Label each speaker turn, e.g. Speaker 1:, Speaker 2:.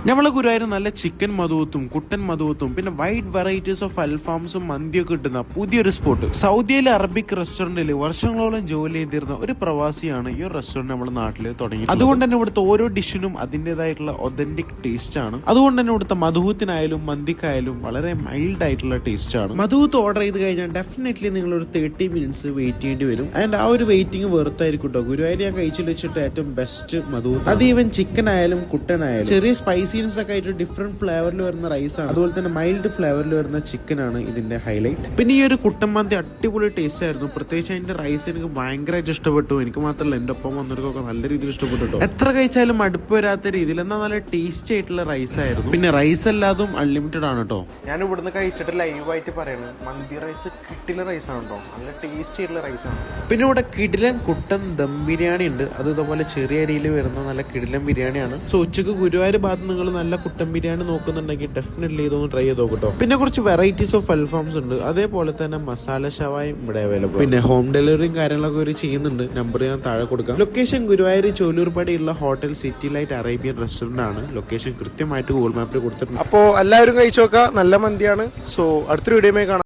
Speaker 1: നമ്മളെ ഗുരുവായൂർ നല്ല ചിക്കൻ മധുവത്തും കുട്ടൻ മധുവത്തും പിന്നെ വൈഡ് വെറൈറ്റീസ് ഓഫ് അൽഫാംസും മന്തിയൊക്കെ കിട്ടുന്ന പുതിയൊരു സ്പോട്ട്. സൗദിയിലെ അറബിക് റെസ്റ്റോറന്റിൽ വർഷങ്ങളോളം ജോലി ചെയ്തിരുന്ന ഒരു പ്രവാസിയാണ് ഈ ഒരു റെസ്റ്റോറന്റ് നമ്മുടെ നാട്ടിൽ തുടങ്ങി. അതുകൊണ്ട് തന്നെ ഇവിടുത്തെ ഓരോ ഡിഷിനും അതിൻ്റെതായിട്ടുള്ള ഒതന്റിക് ടേസ്റ്റ് ആണ്. അതുകൊണ്ട് തന്നെ ഇവിടുത്തെ മധുവത്തിനായാലും മന്തിക്കായാലും വളരെ മൈൽഡ് ആയിട്ടുള്ള ടേസ്റ്റ് ആണ്. മധുവത്ത് ഓർഡർ ചെയ്ത് കഴിഞ്ഞാൽ ഡെഫിനറ്റ്ലി നിങ്ങൾ ഒരു 30 മിനിറ്റ്സ് വെയിറ്റ് ചെയ്യേണ്ടി വരും. ആൻഡ് ആ ഒരു വെയിറ്റിംഗ് വെറുത്തായിരിക്കും കേട്ടോ. ഗുരുവായൂർ ഞാൻ കഴിച്ചിട്ട് വെച്ചിട്ട് ഏറ്റവും ബെസ്റ്റ് മധുവത്ത്. അത് ഈവൻ ചിക്കൻ ആയാലും കുട്ടൻ ആയാലും ചെറിയ സ്പൈസീനസ് ഒക്കെ ആയിട്ട് ഡിഫറെന്റ് ഫ്ലേവറിൽ വരുന്ന റൈസ് ആണ്. അതുപോലെ തന്നെ മൈൽഡ് ഫ്ലേവറിൽ വരുന്ന ചിക്കൻ ആണ് ഇതിന്റെ ഹൈലൈറ്റ്. പിന്നെ ഈ ഒരു കുട്ടൻ മന്തി അടിപൊളി ടേസ്റ്റ് ആയിരുന്നു. പ്രത്യേകിച്ച് അതിന്റെ റൈസ് എനിക്ക് ഭയങ്കരമായിട്ട് ഇഷ്ടപ്പെട്ടു. എനിക്ക് മാത്രമല്ല എന്റെ ഒപ്പം വന്നവർക്കൊക്കെ നല്ല രീതിയിൽ ഇഷ്ടപ്പെട്ടു. എത്ര കഴിച്ചാലും മടുപ്പ് വരാത്ത രീതിയിൽ എന്നാൽ നല്ല ടേസ്റ്റി ആയിട്ടുള്ള റൈസ് ആയിരുന്നു. പിന്നെ റൈസ് അല്ലാതും അൺലിമിറ്റഡ് ആണ് കേട്ടോ. ഞാൻ ഇവിടുന്ന് കഴിച്ചിട്ട് ലൈവായിട്ട് പറയുന്നത് മന്തി റൈസ് കിട്ടില്ല റൈസ് ആണ് കേട്ടോ. നല്ല ടേസ്റ്റി ആയിട്ടുള്ള റൈസ് ആണ്. പിന്നെ ഇവിടെ കിടിലൻ കുട്ടൻ ദം ബിരിയാണി ഉണ്ട്. അത് ഇതുപോലെ ചെറിയ അരിയിൽ വരുന്ന നല്ല കിടിലൻ ബിരിയാണിയാണ്. സോ ഉച്ചക്ക് ഗുരുവായൂർ ഭാഗത്ത് നിങ്ങൾ നല്ല കുട്ടൻ ബിരിയാണി നോക്കുന്നുണ്ടെങ്കിൽ ഡെഫിനറ്റ്ലി ഇതൊന്ന് ട്രൈ ചെയ്ത് നോക്കട്ടോ. പിന്നെ കുറച്ച് വെറൈറ്റീസ് ഓഫ് അൽഫാംസ് ഉണ്ട്. അതേപോലെ തന്നെ മസാല ഷവായും ഇവിടെ അവൈലബിൾ. പിന്നെ ഹോം ഡെലിവറിയും കാര്യങ്ങളൊക്കെ ഒരു ചെയ്യുന്നുണ്ട്. നമ്പർ ഞാൻ താഴെ കൊടുക്കാം. ലൊക്കേഷൻ ഗുരുവായൂർ ചോലൂർപ്പാടിയുള്ള hotel city light Arabian restaurant ആണ്. ലൊക്കേഷൻ കൃത്യമായിട്ട് ഗൂഗിൾ മാപ്പിൽ കൊടുത്തിട്ടുണ്ട്. അപ്പോൾ എല്ലാവരും കഴിച്ചു നോക്കാം. നല്ല മന്തിയാണ്. സോ അടുത്തൊരു വീഡിയോയിൽ കാണാം.